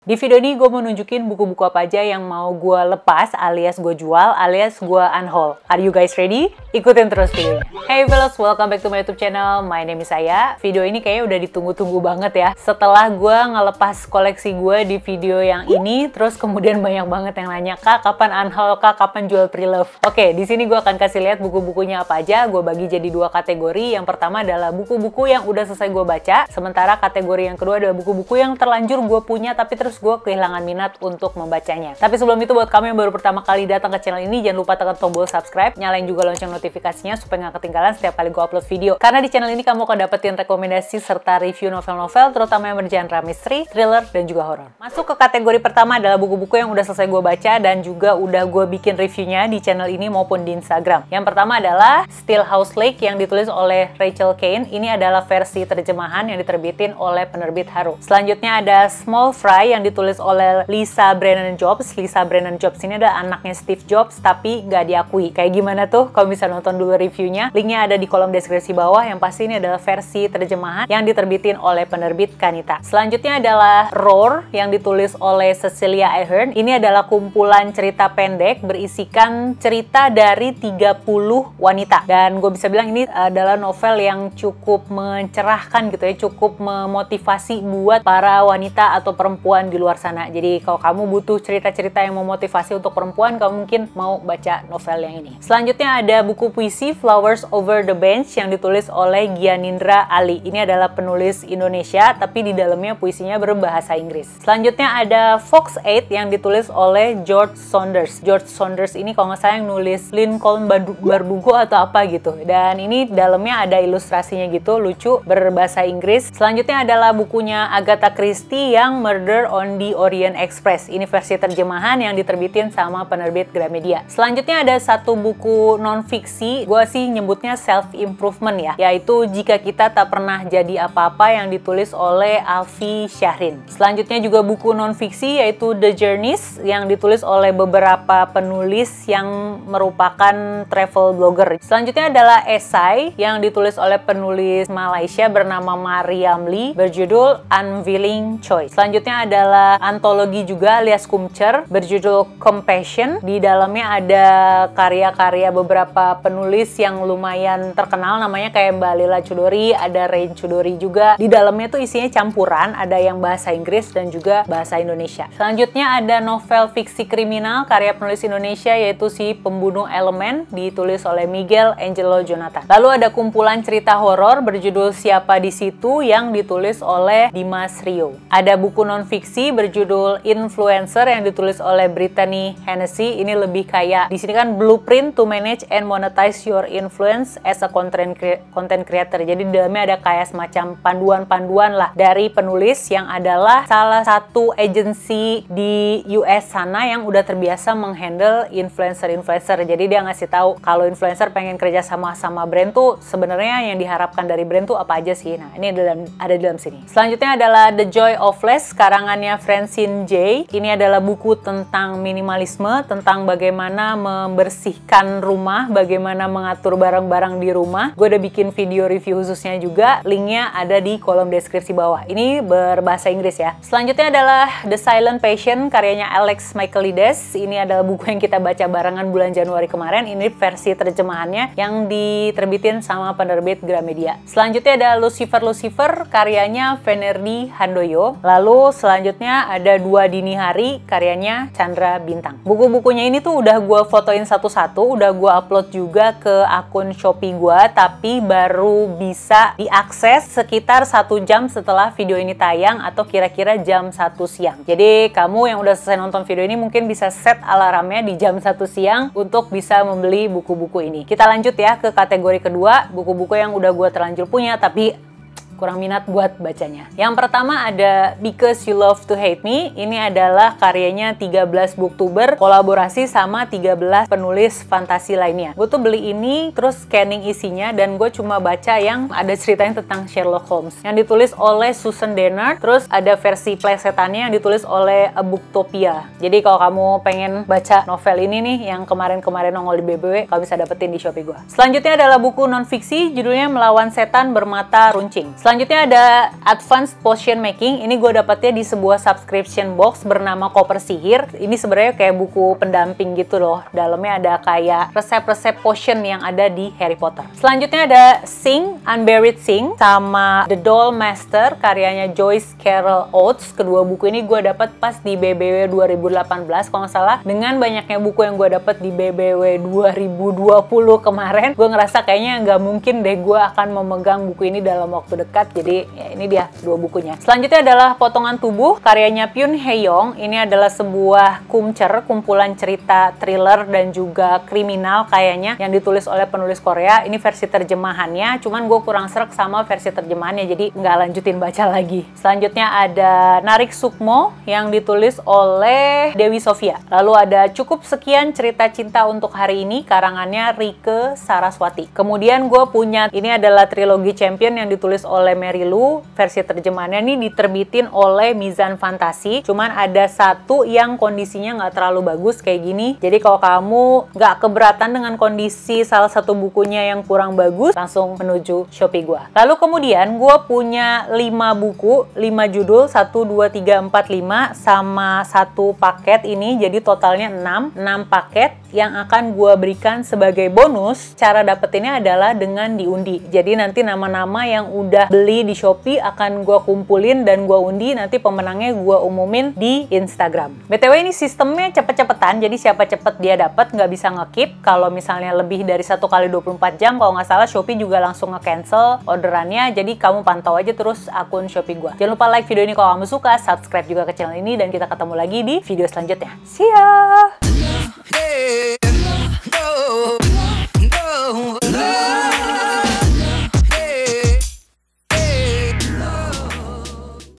Di video ini gue mau nunjukin buku-buku apa aja yang mau gue lepas alias gue jual alias gue unhaul. Are you guys ready? Ikutin terus videonya. Hey fellas, welcome back to my YouTube channel. My name is Aya. Video ini kayaknya udah ditunggu-tunggu banget ya. Setelah gue ngelepas koleksi gue di video yang ini, terus kemudian banyak banget yang nanya, Kak, kapan unhaul, Kak, kapan jual pre-love? Oke, di sini gue akan kasih lihat buku-bukunya apa aja. Gue bagi jadi dua kategori. Yang pertama adalah buku-buku yang udah selesai gue baca. Sementara kategori yang kedua adalah buku-buku yang terlanjur gue punya tapi terus gue kehilangan minat untuk membacanya. Tapi sebelum itu, buat kamu yang baru pertama kali datang ke channel ini, jangan lupa tekan tombol subscribe, nyalain juga lonceng notifikasinya supaya nggak ketinggalan setiap kali gue upload video. Karena di channel ini kamu akan dapetin rekomendasi serta review novel-novel, terutama yang bergenre misteri, thriller, dan juga horor. Masuk ke kategori pertama adalah buku-buku yang udah selesai gue baca dan juga udah gue bikin reviewnya di channel ini maupun di Instagram. Yang pertama adalah Still House Lake yang ditulis oleh Rachel Caine. Ini adalah versi terjemahan yang diterbitin oleh penerbit Haru. Selanjutnya ada Small Fry yang ditulis oleh Lisa Brennan Jobs. Lisa Brennan Jobs ini adalah anaknya Steve Jobs tapi nggak diakui. Kayak gimana tuh? Kamu bisa nonton dulu reviewnya. Linknya ada di kolom deskripsi bawah. Yang pasti ini adalah versi terjemahan yang diterbitin oleh penerbit Kanita. Selanjutnya adalah Roar yang ditulis oleh Cecilia Ahern. Ini adalah kumpulan cerita pendek berisikan cerita dari 30 wanita. Dan gue bisa bilang ini adalah novel yang cukup mencerahkan gitu ya, cukup memotivasi buat para wanita atau perempuan di luar sana. Jadi kalau kamu butuh cerita-cerita yang memotivasi untuk perempuan, kamu mungkin mau baca novel yang ini. Selanjutnya ada buku puisi Flowers Over the Bench yang ditulis oleh Gyanindra Ali. Ini adalah penulis Indonesia, tapi di dalamnya puisinya berbahasa Inggris. Selanjutnya ada Fox 8 yang ditulis oleh George Saunders. George Saunders ini kalau nggak salah yang nulis Lincoln Bardugo atau apa gitu. Dan ini dalamnya ada ilustrasinya gitu, lucu, berbahasa Inggris. Selanjutnya adalah bukunya Agatha Christie yang Murder on the Orient Express. Ini versi terjemahan yang diterbitin sama penerbit Gramedia. Selanjutnya ada satu buku non-fiksi, gue sih nyebutnya self-improvement ya, yaitu Jika Kita Tak Pernah Jadi Apa-apa yang ditulis oleh Alfi Syahrin. Selanjutnya juga buku non-fiksi yaitu The Journeys yang ditulis oleh beberapa penulis yang merupakan travel blogger. Selanjutnya adalah esai yang ditulis oleh penulis Malaysia bernama Mariam Lee berjudul Unwilling Choice. Selanjutnya adalah antologi juga alias kumcer berjudul Compassion. Di dalamnya ada karya-karya beberapa penulis yang lumayan terkenal, namanya kayak Mbak Lila Chudori, ada Rain Chudori juga. Di dalamnya tuh isinya campuran, ada yang bahasa Inggris dan juga bahasa Indonesia. Selanjutnya ada novel fiksi kriminal karya penulis Indonesia yaitu Si Pembunuh Elemen, ditulis oleh Miguel Angelo Jonathan. Lalu ada kumpulan cerita horor berjudul Siapa di Situ yang ditulis oleh Dimas Rio. Ada buku non-fiksi berjudul Influencer yang ditulis oleh Brittany Hennessy. Ini lebih kayak di sini kan Blueprint to Manage and Monetize Your Influence as a Content Creator. Jadi di dalamnya ada kayak semacam panduan-panduan lah dari penulis yang adalah salah satu agensi di US sana yang udah terbiasa menghandle influencer-influencer. Jadi dia ngasih tahu kalau influencer pengen kerja sama brand tuh sebenarnya yang diharapkan dari brand tuh apa aja sih. Nah, ini ada di dalam sini. Selanjutnya adalah The Joy of Less karangannya Francine J. Ini adalah buku tentang minimalisme, tentang bagaimana membersihkan rumah, bagaimana mengatur barang-barang di rumah. Gue udah bikin video review khususnya juga, linknya ada di kolom deskripsi bawah. Ini berbahasa Inggris ya. Selanjutnya adalah The Silent Patient karyanya Alex Michaelides. Ini adalah buku yang kita baca barengan bulan Januari kemarin. Ini versi terjemahannya yang diterbitin sama penerbit Gramedia. Selanjutnya ada Lucifer karyanya Venerdi Handoyo. Lalu selanjutnya ada Dua Dini Hari karyanya Chandra Bintang. Buku-bukunya ini tuh udah gue fotoin satu-satu, udah gue upload juga ke akun Shopee gue, tapi baru bisa diakses sekitar 1 jam setelah video ini tayang atau kira-kira jam 1 siang. Jadi kamu yang udah selesai nonton video ini mungkin bisa set alarmnya di jam 1 siang untuk bisa membeli buku-buku ini. Kita lanjut ya ke kategori kedua, buku-buku yang udah gue terlanjur punya tapi kurang minat buat bacanya. Yang pertama ada Because You Love to Hate Me. Ini adalah karyanya 13 booktuber kolaborasi sama 13 penulis fantasi lainnya. Gue tuh beli ini terus scanning isinya dan gue cuma baca yang ada ceritanya tentang Sherlock Holmes yang ditulis oleh Susan Dennard. Terus ada versi plesetannya yang ditulis oleh A Booktopia. Jadi kalau kamu pengen baca novel ini nih yang kemarin-kemarin nongol di BBW, kamu bisa dapetin di Shopee gue. Selanjutnya adalah buku non-fiksi judulnya Melawan Setan Bermata Runcing. Selanjutnya ada Advanced Potion Making. Ini gue dapetnya di sebuah subscription box bernama Koper Sihir. Ini sebenarnya kayak buku pendamping gitu loh. Dalamnya ada kayak resep-resep potion yang ada di Harry Potter. Selanjutnya ada Sing, Unburied Sing, sama The Doll Master karyanya Joyce Carol Oates. Kedua buku ini gue dapet pas di BBW 2018 kalau nggak salah. Dengan banyaknya buku yang gue dapet di BBW 2020 kemarin, gue ngerasa kayaknya nggak mungkin deh gue akan memegang buku ini dalam waktu dekat. Jadi ya ini dia dua bukunya. Selanjutnya adalah Potongan Tubuh karyanya Pyun Hae-young. Ini adalah sebuah kumpulan cerita thriller dan juga kriminal kayaknya yang ditulis oleh penulis Korea. Ini versi terjemahannya, cuman gue kurang srek sama versi terjemahannya, jadi nggak lanjutin baca lagi. Selanjutnya ada Narik Sukmo yang ditulis oleh Dewi Sofia. Lalu ada Cukup Sekian Cerita Cinta Untuk Hari Ini karangannya Rike Saraswati. Kemudian gue punya, ini adalah trilogi Champion yang ditulis oleh Mary Lou. Versi terjemahannya ini diterbitin oleh Mizan Fantasi. Cuman ada satu yang kondisinya nggak terlalu bagus kayak gini. Jadi kalau kamu nggak keberatan dengan kondisi salah satu bukunya yang kurang bagus, langsung menuju Shopee gue. Lalu kemudian gue punya 5 buku, 5 judul, 1, 2, 3, 4, 5, sama satu paket ini. Jadi totalnya 6 paket yang akan gue berikan sebagai bonus. Cara dapetinnya adalah dengan diundi. Jadi nanti nama-nama yang udah beli di Shopee akan gue kumpulin dan gue undi. Nanti pemenangnya gue umumin di Instagram. BTW ini sistemnya cepet-cepetan, jadi siapa cepet dia dapat, nggak bisa nge-keep. Kalau misalnya lebih dari 1 kali 24 jam, kalau nggak salah Shopee juga langsung nge-cancel orderannya. Jadi kamu pantau aja terus akun Shopee gue. Jangan lupa like video ini kalau kamu suka, subscribe juga ke channel ini, dan kita ketemu lagi di video selanjutnya. See ya!